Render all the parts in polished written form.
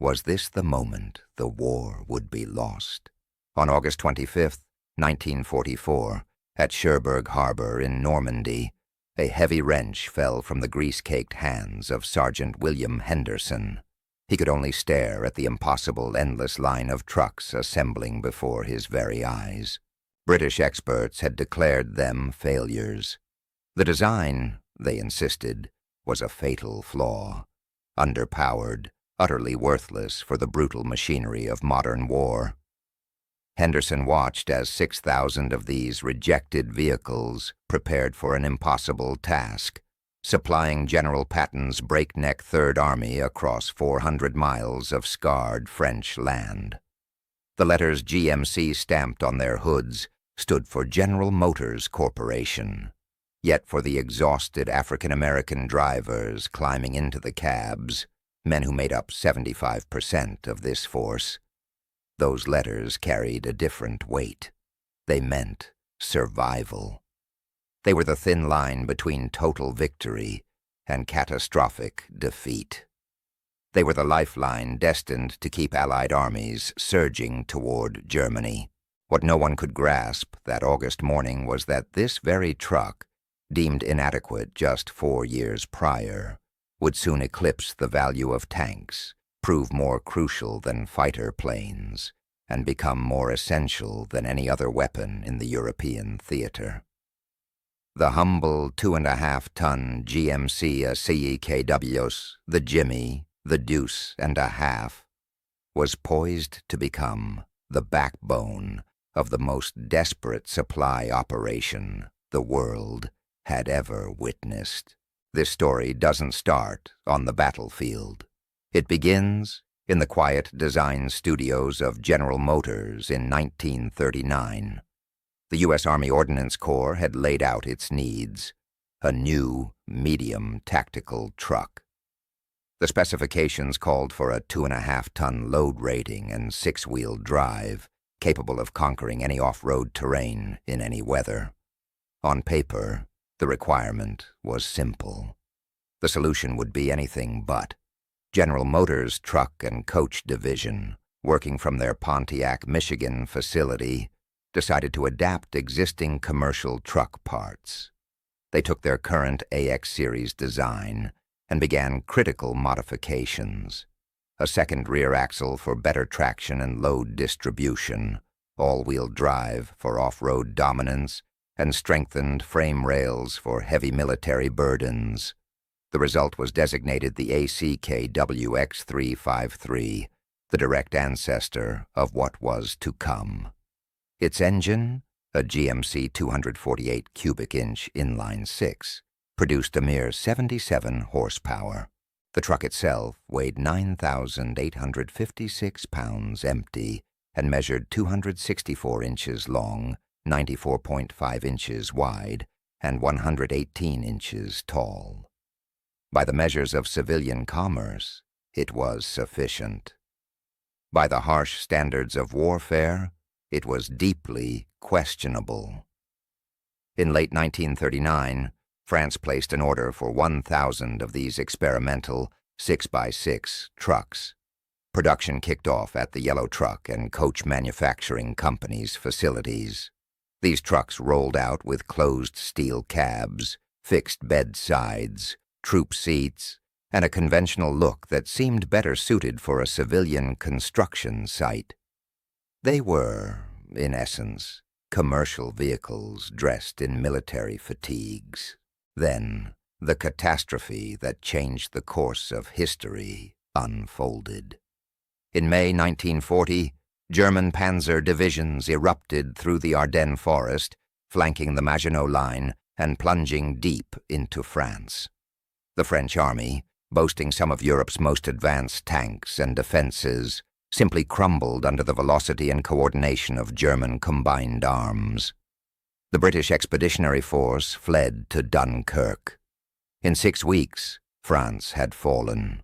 Was this the moment the war would be lost? On August 25, 1944, at Cherbourg Harbor in Normandy, a heavy wrench fell from the grease-caked hands of Sergeant William Henderson. He could only stare at the impossible endless line of trucks assembling before his very eyes. British experts had declared them failures. The design, they insisted, was a fatal flaw, underpowered, utterly worthless for the brutal machinery of modern war. Henderson watched as 6,000 of these rejected vehicles prepared for an impossible task, supplying General Patton's breakneck Third Army across 400 miles of scarred French land. The letters GMC stamped on their hoods stood for General Motors Corporation. Yet for the exhausted African-American drivers climbing into the cabs, men who made up 75% of this force, those letters carried a different weight. They meant survival. They were the thin line between total victory and catastrophic defeat. They were the lifeline destined to keep Allied armies surging toward Germany. What no one could grasp that August morning was that this very truck, deemed inadequate just 4 years prior, would soon eclipse the value of tanks, prove more crucial than fighter planes, and become more essential than any other weapon in the European theater. The humble 2.5-ton GMC CCKWs, the Jimmy, the Deuce and a Half, was poised to become the backbone of the most desperate supply operation the world had ever witnessed. This story doesn't start on the battlefield. It begins in the quiet design studios of General Motors in 1939. The U.S. Army Ordnance Corps had laid out its needs, a new, medium tactical truck. The specifications called for a 2.5-ton load rating and 6-wheel drive, capable of conquering any off-road terrain in any weather. On paper, the requirement was simple. The solution would be anything but. General Motors' Truck and Coach Division, working from their Pontiac, Michigan facility, decided to adapt existing commercial truck parts. They took their current AX series design and began critical modifications. A second rear axle for better traction and load distribution, all-wheel drive for off-road dominance, and strengthened frame rails for heavy military burdens. The result was designated the ACKWX 353, the direct ancestor of what was to come. Its engine, a GMC 248 cubic inch inline-6, produced a mere 77 horsepower. The truck itself weighed 9,856 pounds empty and measured 264 inches long, 94.5 inches wide, and 118 inches tall. By the measures of civilian commerce, it was sufficient. By the harsh standards of warfare, it was deeply questionable. In late 1939, France placed an order for 1,000 of these experimental 6x6 trucks. Production kicked off at the Yellow Truck and Coach Manufacturing Company's facilities. These trucks rolled out with closed steel cabs, fixed bed sides, troop seats, and a conventional look that seemed better suited for a civilian construction site. They were, in essence, commercial vehicles dressed in military fatigues. Then, the catastrophe that changed the course of history unfolded. In May 1940, German panzer divisions erupted through the Ardennes forest, flanking the Maginot Line and plunging deep into France. The French army, boasting some of Europe's most advanced tanks and defenses, simply crumbled under the velocity and coordination of German combined arms. The British Expeditionary Force fled to Dunkirk. In 6 weeks, France had fallen.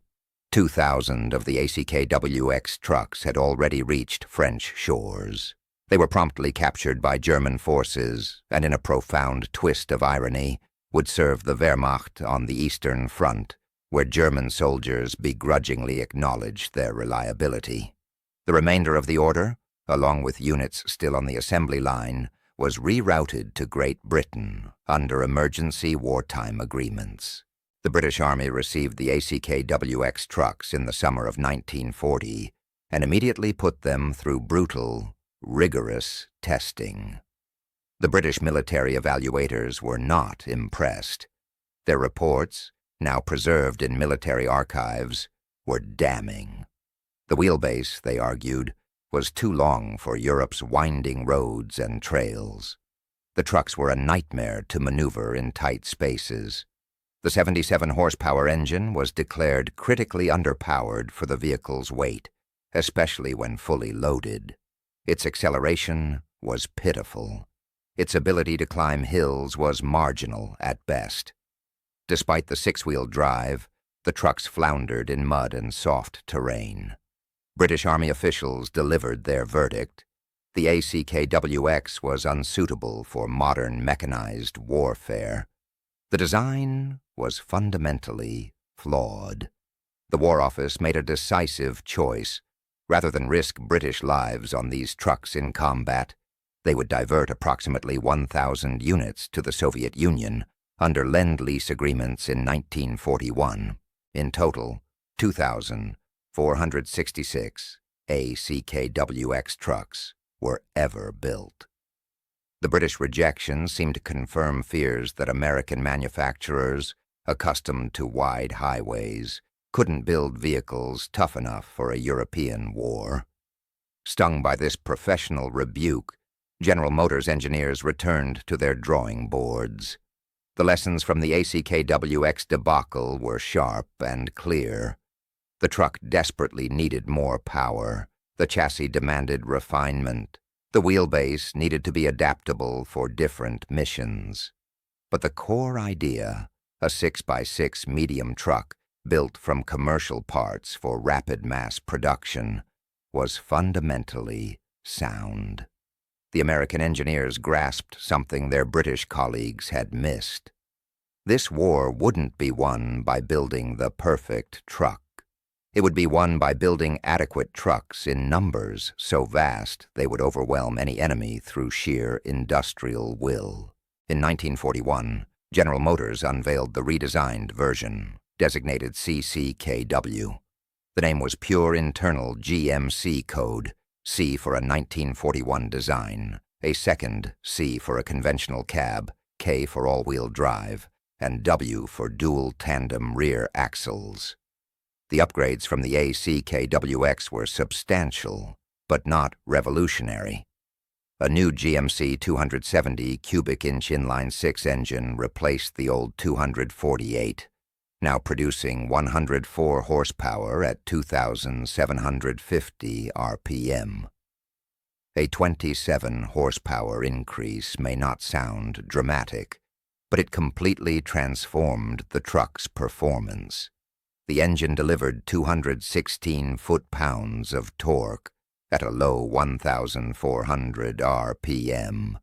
2,000 of the ACKWX trucks had already reached French shores. They were promptly captured by German forces and, in a profound twist of irony, would serve the Wehrmacht on the Eastern Front where German soldiers begrudgingly acknowledged their reliability. The remainder of the order, along with units still on the assembly line, was rerouted to Great Britain under emergency wartime agreements. The British Army received the ACKWX trucks in the summer of 1940 and immediately put them through brutal, rigorous testing. The British military evaluators were not impressed. Their reports, now preserved in military archives, were damning. The wheelbase, they argued, was too long for Europe's winding roads and trails. The trucks were a nightmare to maneuver in tight spaces. The 77-horsepower engine was declared critically underpowered for the vehicle's weight, especially when fully loaded. Its acceleration was pitiful. Its ability to climb hills was marginal at best. Despite the six-wheel drive, the trucks floundered in mud and soft terrain. British Army officials delivered their verdict. The ACKWX was unsuitable for modern mechanized warfare. The design was fundamentally flawed. The War Office made a decisive choice. Rather than risk British lives on these trucks in combat, they would divert approximately 1,000 units to the Soviet Union under Lend-Lease agreements in 1941. In total, 2,466 ACKWX trucks were ever built. The British rejection seemed to confirm fears that American manufacturers, accustomed to wide highways, couldn't build vehicles tough enough for a European war. Stung by this professional rebuke, General Motors engineers returned to their drawing boards. The lessons from the ACKWX debacle were sharp and clear. The truck desperately needed more power. The chassis demanded refinement. The wheelbase needed to be adaptable for different missions. But the core idea, a 6x6 medium truck built from commercial parts for rapid mass production, was fundamentally sound. The American engineers grasped something their British colleagues had missed. This war wouldn't be won by building the perfect truck. It would be won by building adequate trucks in numbers so vast they would overwhelm any enemy through sheer industrial will. In 1941, General Motors unveiled the redesigned version, designated CCKW. The name was pure internal GMC code, C for a 1941 design, a second C for a conventional cab, K for all-wheel drive, and W for dual tandem rear axles. The upgrades from the ACKWX were substantial, but not revolutionary. A new GMC 270 cubic-inch inline-six engine replaced the old 248, now producing 104 horsepower at 2,750 RPM. A 27 horsepower increase may not sound dramatic, but it completely transformed the truck's performance. The engine delivered 216 foot-pounds of torque at a low 1,400 RPM,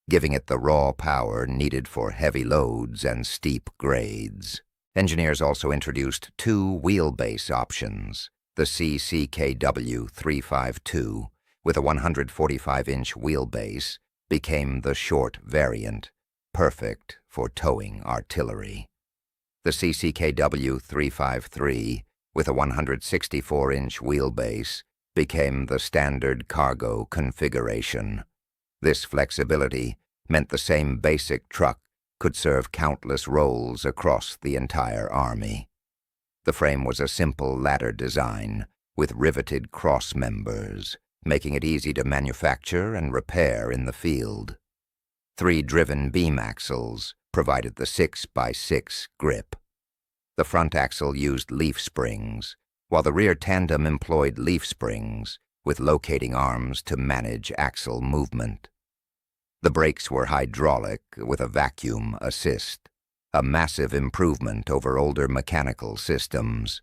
giving it the raw power needed for heavy loads and steep grades. Engineers also introduced two wheelbase options, the CCKW 352, with a 145-inch wheelbase, became the short variant, perfect for towing artillery. The CCKW 353, with a 164-inch wheelbase, became the standard cargo configuration. This flexibility meant the same basic truck could serve countless roles across the entire Army. The frame was a simple ladder design with riveted cross members, making it easy to manufacture and repair in the field. 3 driven beam axles provided the 6x6 grip. The front axle used leaf springs, while the rear tandem employed leaf springs with locating arms to manage axle movement. The brakes were hydraulic with a vacuum assist, a massive improvement over older mechanical systems.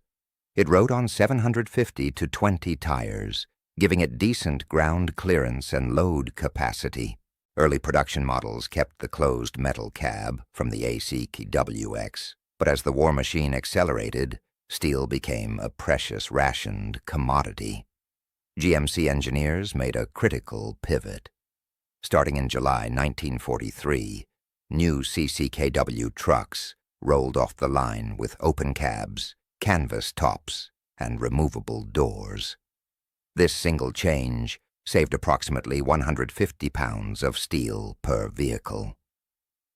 It rode on 750 to 20 tires, giving it decent ground clearance and load capacity. Early production models kept the closed metal cab from the ACKWX, But as the war machine accelerated, steel became a precious rationed commodity. GMC engineers made a critical pivot. Starting in July 1943, new CCKW trucks rolled off the line with open cabs, canvas tops, and removable doors. This single change saved approximately 150 pounds of steel per vehicle.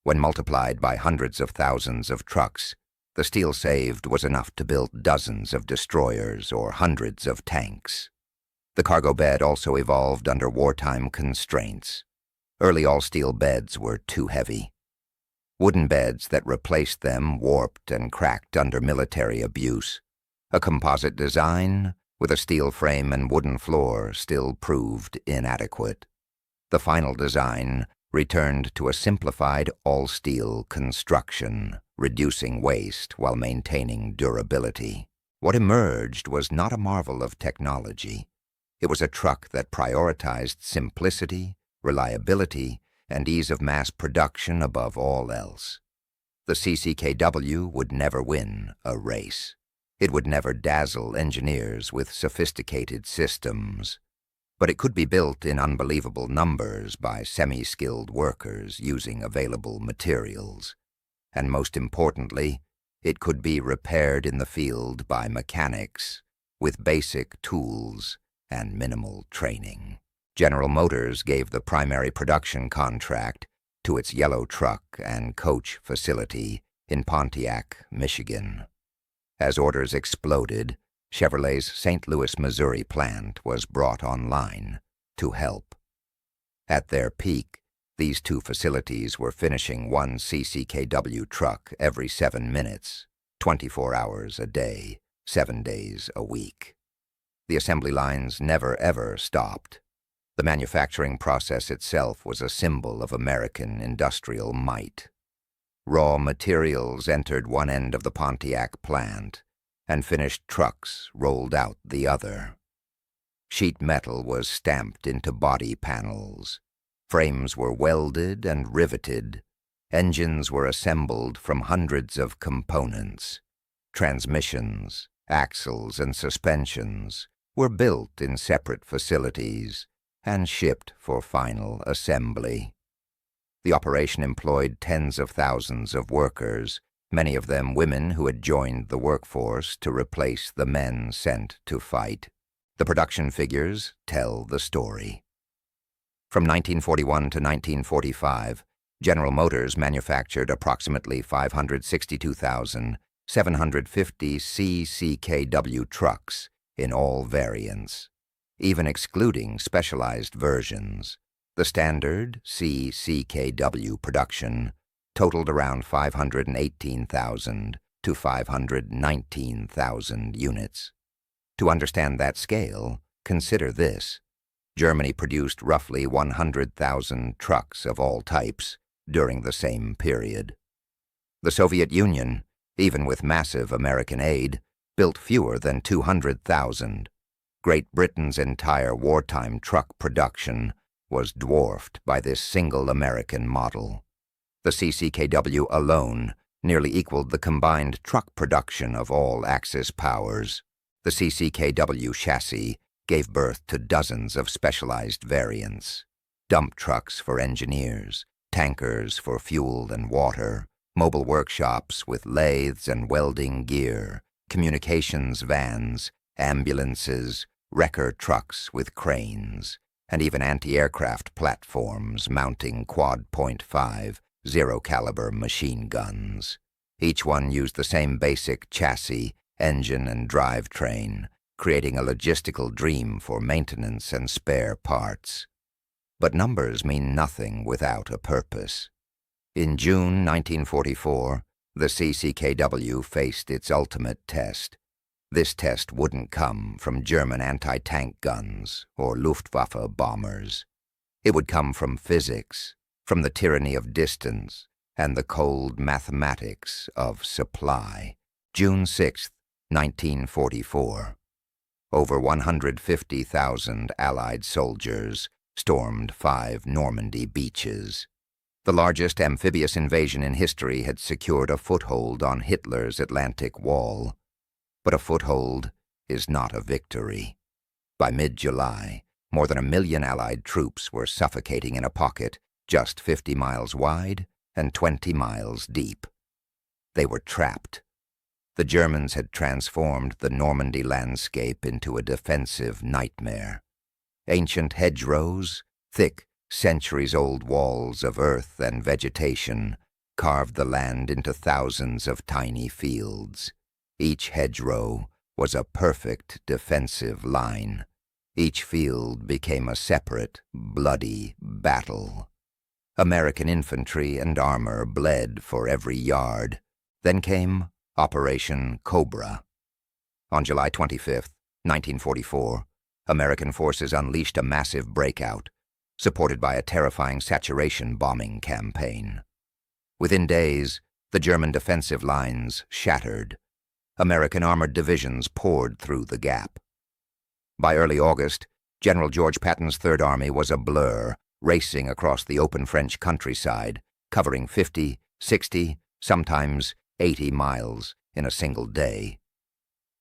When multiplied by hundreds of thousands of trucks, the steel saved was enough to build dozens of destroyers or hundreds of tanks. The cargo bed also evolved under wartime constraints. Early all-steel beds were too heavy. Wooden beds that replaced them warped and cracked under military abuse. A composite design with a steel frame and wooden floor still proved inadequate. The final design returned to a simplified all-steel construction, reducing waste while maintaining durability. What emerged was not a marvel of technology. It was a truck that prioritized simplicity, reliability, and ease of mass production above all else. The CCKW would never win a race. It would never dazzle engineers with sophisticated systems. But it could be built in unbelievable numbers by semi-skilled workers using available materials. And most importantly, it could be repaired in the field by mechanics with basic tools and minimal training. General Motors gave the primary production contract to its yellow truck and coach facility in Pontiac, Michigan. As orders exploded, Chevrolet's St. Louis, Missouri plant was brought online to help. At their peak, these two facilities were finishing one CCKW truck every 7 minutes, 24 hours a day, 7 days a week. The assembly lines never ever stopped. The manufacturing process itself was a symbol of American industrial might. Raw materials entered one end of the Pontiac plant, and finished trucks rolled out the other. Sheet metal was stamped into body panels. Frames were welded and riveted. Engines were assembled from hundreds of components. Transmissions, axles, and suspensions were built in separate facilities and shipped for final assembly. The operation employed tens of thousands of workers, many of them women who had joined the workforce to replace the men sent to fight. The production figures tell the story. From 1941 to 1945, General Motors manufactured approximately 562,750 CCKW trucks in all variants, even excluding specialized versions. The standard CCKW production totaled around 518,000 to 519,000 units. To understand that scale, consider this. Germany produced roughly 100,000 trucks of all types during the same period. The Soviet Union, even with massive American aid, built fewer than 200,000. Great Britain's entire wartime truck production was dwarfed by this single American model. The CCKW alone nearly equaled the combined truck production of all Axis powers. The CCKW chassis gave birth to dozens of specialized variants: dump trucks for engineers, tankers for fuel and water, mobile workshops with lathes and welding gear, communications vans, ambulances, wrecker trucks with cranes, and even anti-aircraft platforms mounting quad .5 zero-caliber machine guns. Each one used the same basic chassis, engine, and drivetrain, creating a logistical dream for maintenance and spare parts. But numbers mean nothing without a purpose. In June 1944, the CCKW faced its ultimate test. This test wouldn't come from German anti-tank guns or Luftwaffe bombers. It would come from physics, from the tyranny of distance, and the cold mathematics of supply. June 6, 1944. Over 150,000 Allied soldiers stormed 5 Normandy beaches. The largest amphibious invasion in history had secured a foothold on Hitler's Atlantic Wall. But a foothold is not a victory. By mid-July, more than 1 million Allied troops were suffocating in a pocket just 50 miles wide and 20 miles deep. They were trapped. The Germans had transformed the Normandy landscape into a defensive nightmare. Ancient hedgerows, thick, centuries-old walls of earth and vegetation carved the land into thousands of tiny fields. Each hedgerow was a perfect defensive line. Each field became a separate, bloody battle. American infantry and armor bled for every yard. Then came Operation Cobra. On July 25, 1944, American forces unleashed a massive breakout, supported by a terrifying saturation bombing campaign. Within days, the German defensive lines shattered. American armored divisions poured through the gap. By early August, General George Patton's Third Army was a blur, racing across the open French countryside, covering 50, 60, sometimes 80 miles in a single day.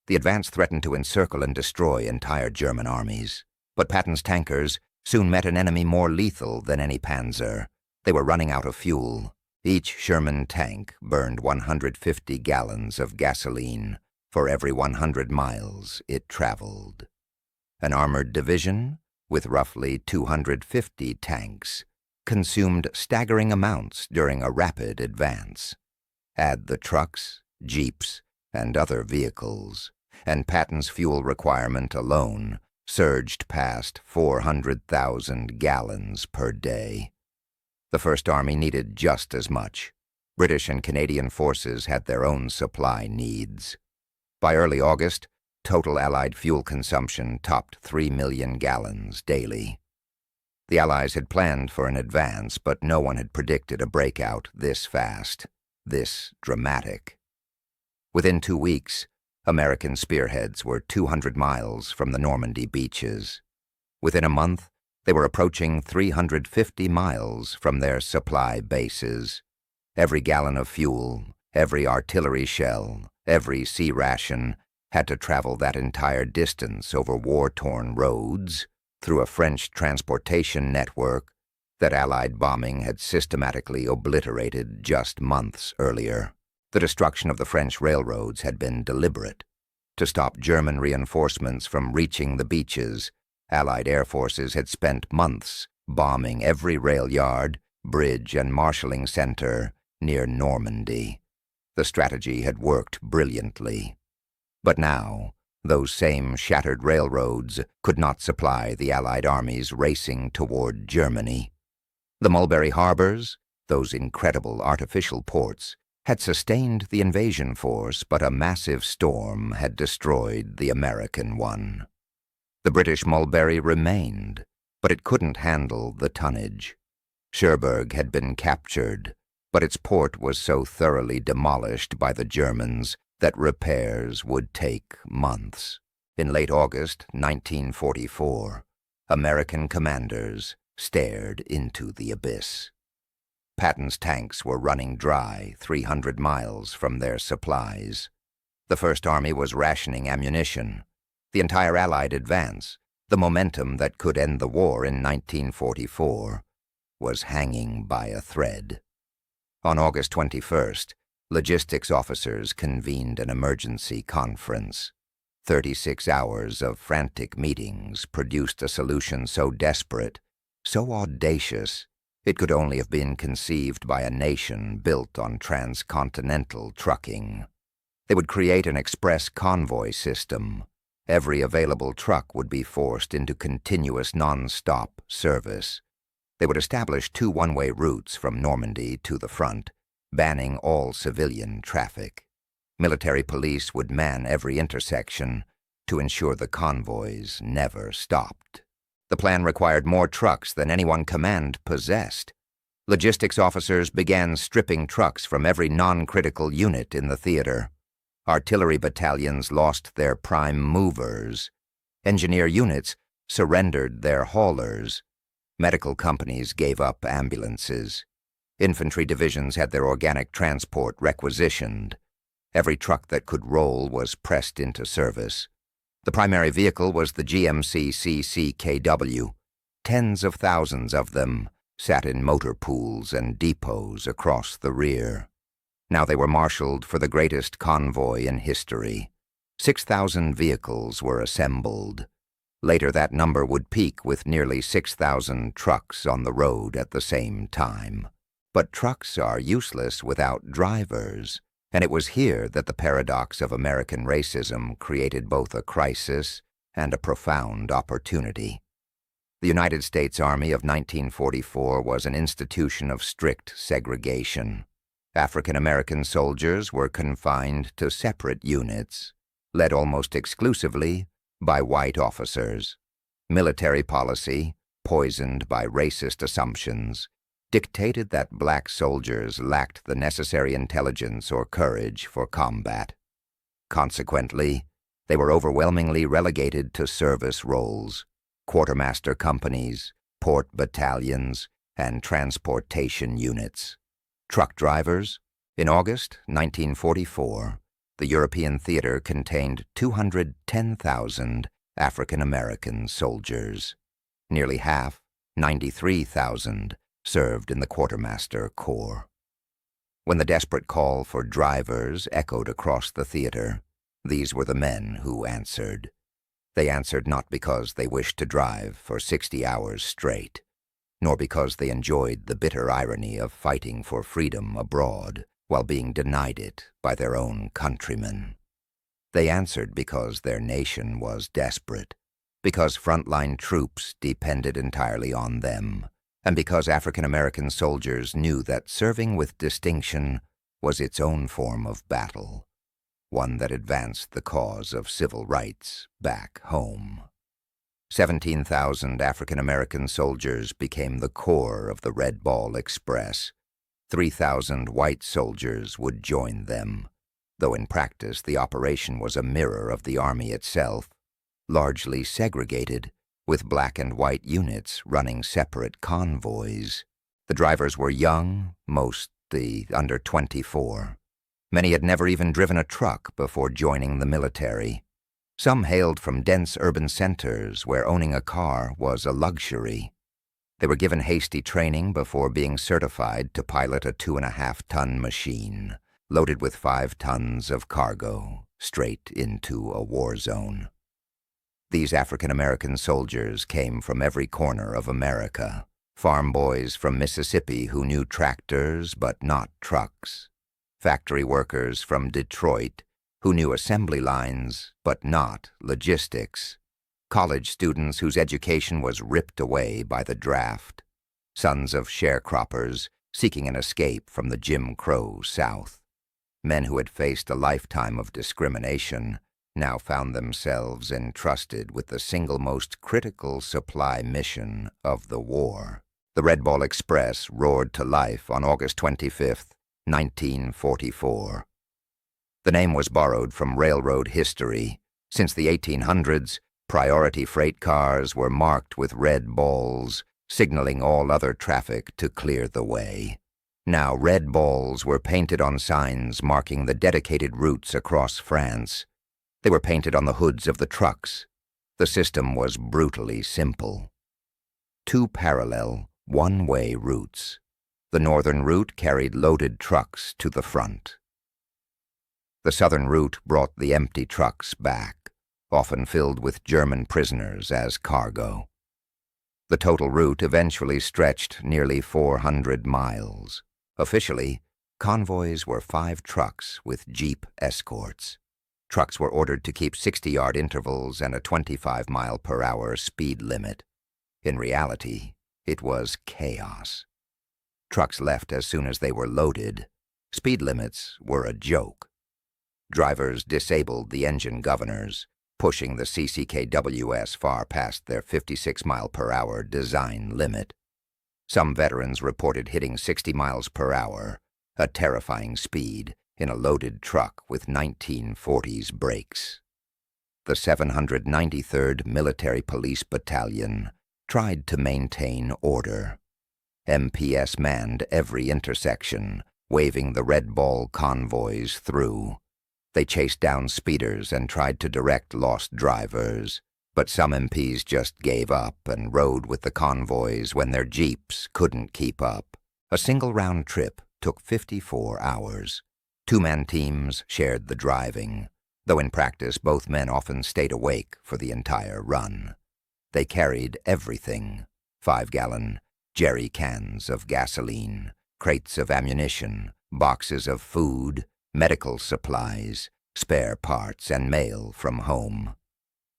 The advance threatened to encircle and destroy entire German armies, but Patton's tankers soon met an enemy more lethal than any panzer. They were running out of fuel. Each Sherman tank burned 150 gallons of gasoline for every 100 miles it traveled. An armored division, with roughly 250 tanks, consumed staggering amounts during a rapid advance. Add the trucks, jeeps, and other vehicles, and Patton's fuel requirement alone surged past 400,000 gallons per day. The First Army needed just as much. British and Canadian forces had their own supply needs. By early August, total Allied fuel consumption topped 3 million gallons daily. The Allies had planned for an advance, but no one had predicted a breakout this fast, this dramatic. Within 2 weeks, American spearheads were 200 miles from the Normandy beaches. Within a month, they were approaching 350 miles from their supply bases. Every gallon of fuel, every artillery shell, every sea ration had to travel that entire distance over war-torn roads through a French transportation network that Allied bombing had systematically obliterated just months earlier. The destruction of the French railroads had been deliberate. To stop German reinforcements from reaching the beaches, Allied air forces had spent months bombing every rail yard, bridge, and marshalling center near Normandy. The strategy had worked brilliantly. But now, those same shattered railroads could not supply the Allied armies racing toward Germany. The Mulberry harbors, those incredible artificial ports, had sustained the invasion force, but a massive storm had destroyed the American one. The British Mulberry remained, but it couldn't handle the tonnage. Cherbourg had been captured, but its port was so thoroughly demolished by the Germans that repairs would take months. In late August 1944, American commanders stared into the abyss. Patton's tanks were running dry 300 miles from their supplies. The First Army was rationing ammunition. The entire Allied advance, the momentum that could end the war in 1944, was hanging by a thread. On August 21st, logistics officers convened an emergency conference. 36 hours of frantic meetings produced a solution so desperate, so audacious, it could only have been conceived by a nation built on transcontinental trucking. They would create an express convoy system. Every available truck would be forced into continuous non-stop service. They would establish 2 one-way routes from Normandy to the front, banning all civilian traffic. Military police would man every intersection to ensure the convoys never stopped. The plan required more trucks than any one command possessed. Logistics officers began stripping trucks from every non-critical unit in the theater. Artillery battalions lost their prime movers. Engineer units surrendered their haulers. Medical companies gave up ambulances. Infantry divisions had their organic transport requisitioned. Every truck that could roll was pressed into service. The primary vehicle was the GMC CCKW. Tens of thousands of them sat in motor pools and depots across the rear. Now they were marshaled for the greatest convoy in history. 6,000 vehicles were assembled. Later that number would peak with nearly 6,000 trucks on the road at the same time. But trucks are useless without drivers, and it was here that the paradox of American racism created both a crisis and a profound opportunity. The United States Army of 1944 was an institution of strict segregation. African American soldiers were confined to separate units, led almost exclusively by white officers. Military policy, poisoned by racist assumptions, dictated that black soldiers lacked the necessary intelligence or courage for combat. Consequently, they were overwhelmingly relegated to service roles, quartermaster companies, port battalions, and transportation units. Truck drivers. In August 1944, the European theater contained 210,000 African American soldiers. Nearly half, 93,000, served in the Quartermaster Corps. When the desperate call for drivers echoed across the theater, these were the men who answered. They answered not because they wished to drive for 60 hours straight, nor because they enjoyed the bitter irony of fighting for freedom abroad while being denied it by their own countrymen. They answered because their nation was desperate, because frontline troops depended entirely on them, and because African American soldiers knew that serving with distinction was its own form of battle, one that advanced the cause of civil rights back home. 17,000 African American soldiers became the core of the Red Ball Express. 3,000 white soldiers would join them, though in practice the operation was a mirror of the Army itself, largely segregated, with black and white units running separate convoys. The drivers were young, most under 24. Many had never even driven a truck before joining the military. Some hailed from dense urban centers where owning a car was a luxury. They were given hasty training before being certified to pilot a 2.5-ton machine, loaded with 5 tons of cargo, straight into a war zone. These African American soldiers came from every corner of America, farm boys from Mississippi who knew tractors but not trucks, factory workers from Detroit who knew assembly lines but not logistics, college students whose education was ripped away by the draft, sons of sharecroppers seeking an escape from the Jim Crow South. Men who had faced a lifetime of discrimination now found themselves entrusted with the single most critical supply mission of the war. The Red Ball Express roared to life on August 25, 1944. The name was borrowed from railroad history. Since the 1800s, priority freight cars were marked with red balls, signaling all other traffic to clear the way. Now red balls were painted on signs marking the dedicated routes across France. They were painted on the hoods of the trucks. The system was brutally simple. 2 parallel, one-way routes. The northern route carried loaded trucks to the front. The southern route brought the empty trucks back, often filled with German prisoners as cargo. The total route eventually stretched nearly 400 miles. Officially, convoys were 5 trucks with jeep escorts. Trucks were ordered to keep 60-yard intervals and a 25-mile-per-hour speed limit. In reality, it was chaos. Trucks left as soon as they were loaded. Speed limits were a joke. Drivers disabled the engine governors, pushing the CCKWs far past their 56-mile-per-hour design limit. Some veterans reported hitting 60 miles per hour, a terrifying speed, in a loaded truck with 1940s brakes. The 793rd Military Police Battalion tried to maintain order. MPS manned every intersection, waving the red ball convoys through. They chased down speeders and tried to direct lost drivers, but some MPs just gave up and rode with the convoys when their jeeps couldn't keep up. A single round trip took 54 hours. Two-man teams shared the driving, though in practice both men often stayed awake for the entire run. They carried everything: 5-gallon jerry cans of gasoline, crates of ammunition, boxes of food, medical supplies, spare parts, and mail from home.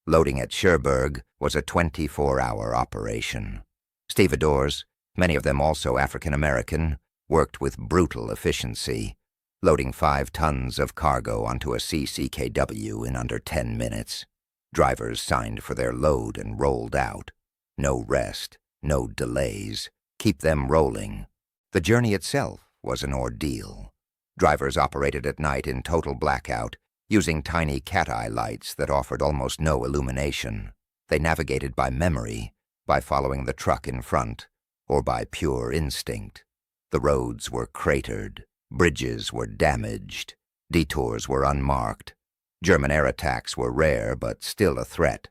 Loading at Cherbourg was a 24-hour operation. Stevedores, many of them also African-American, worked with brutal efficiency, loading 5 tons of cargo onto a CCKW in under 10 minutes. Drivers signed for their load and rolled out. No rest, no delays. Keep them rolling. The journey itself was an ordeal. Drivers operated at night in total blackout, using tiny cat-eye lights that offered almost no illumination. They navigated by memory, by following the truck in front, or by pure instinct. The roads were cratered, bridges were damaged, detours were unmarked. German air attacks were rare, but still a threat.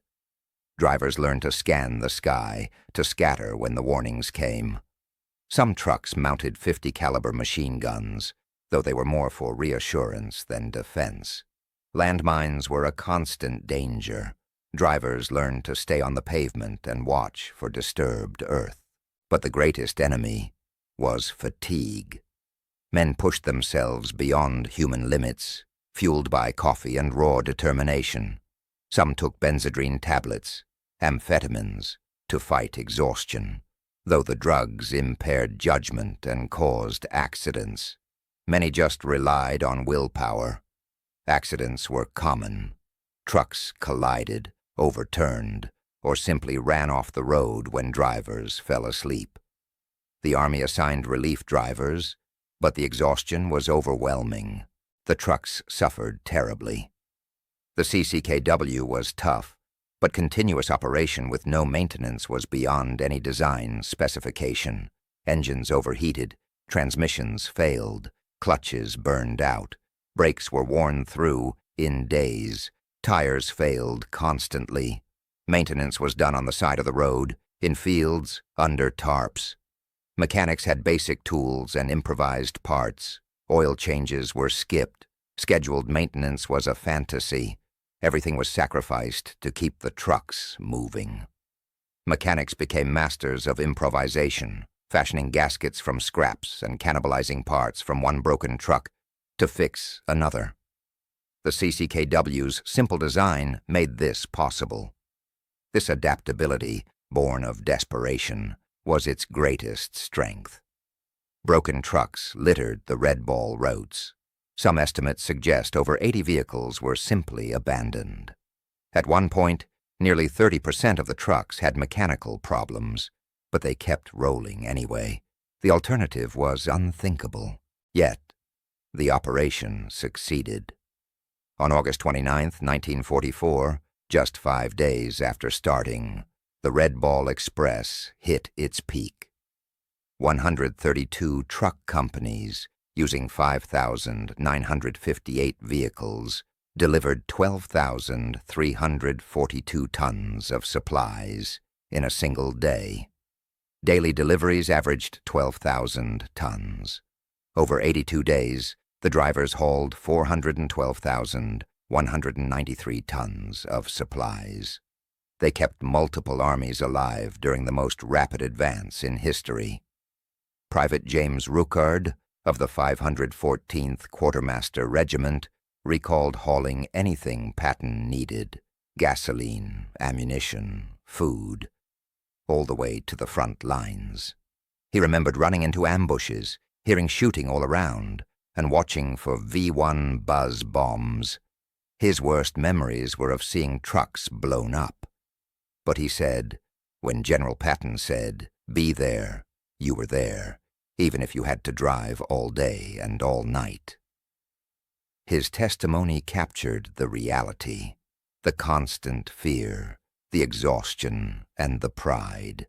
Drivers learned to scan the sky, to scatter when the warnings came. Some trucks mounted .50 caliber machine guns, though they were more for reassurance than defense. Landmines were a constant danger. Drivers learned to stay on the pavement and watch for disturbed earth. But the greatest enemy was fatigue. Men pushed themselves beyond human limits, fueled by coffee and raw determination. Some took benzodrine tablets, amphetamines, to fight exhaustion, though the drugs impaired judgment and caused accidents. Many just relied on willpower. Accidents were common. Trucks collided, overturned, or simply ran off the road when drivers fell asleep. The Army assigned relief drivers, but the exhaustion was overwhelming. The trucks suffered terribly. The CCKW was tough, but continuous operation with no maintenance was beyond any design specification. Engines overheated, transmissions failed, clutches burned out, brakes were worn through in days, tires failed constantly. Maintenance was done on the side of the road, in fields, under tarps. Mechanics had basic tools and improvised parts. Oil changes were skipped. Scheduled maintenance was a fantasy. Everything was sacrificed to keep the trucks moving. Mechanics became masters of improvisation, fashioning gaskets from scraps and cannibalizing parts from one broken truck to fix another. The CCKW's simple design made this possible. This adaptability, born of desperation, was its greatest strength. Broken trucks littered the red ball roads. Some estimates suggest over 80 vehicles were simply abandoned. At one point, nearly 30% of the trucks had mechanical problems, but they kept rolling anyway. The alternative was unthinkable. Yet, the operation succeeded. On August 29, 1944, just 5 days after starting, the Red Ball Express hit its peak. 132 truck companies, using 5,958 vehicles, delivered 12,342 tons of supplies in a single day. Daily deliveries averaged 12,000 tons. Over 82 days, the drivers hauled 412,193 tons of supplies. They kept multiple armies alive during the most rapid advance in history. Private James Ruckard of the 514th Quartermaster Regiment recalled hauling anything Patton needed: gasoline, ammunition, food, all the way to the front lines. He remembered running into ambushes, hearing shooting all around, and watching for V1 buzz bombs. His worst memories were of seeing trucks blown up. But he said, when General Patton said, "Be there," you were there, even if you had to drive all day and all night. His testimony captured the reality, the constant fear, the exhaustion, and the pride.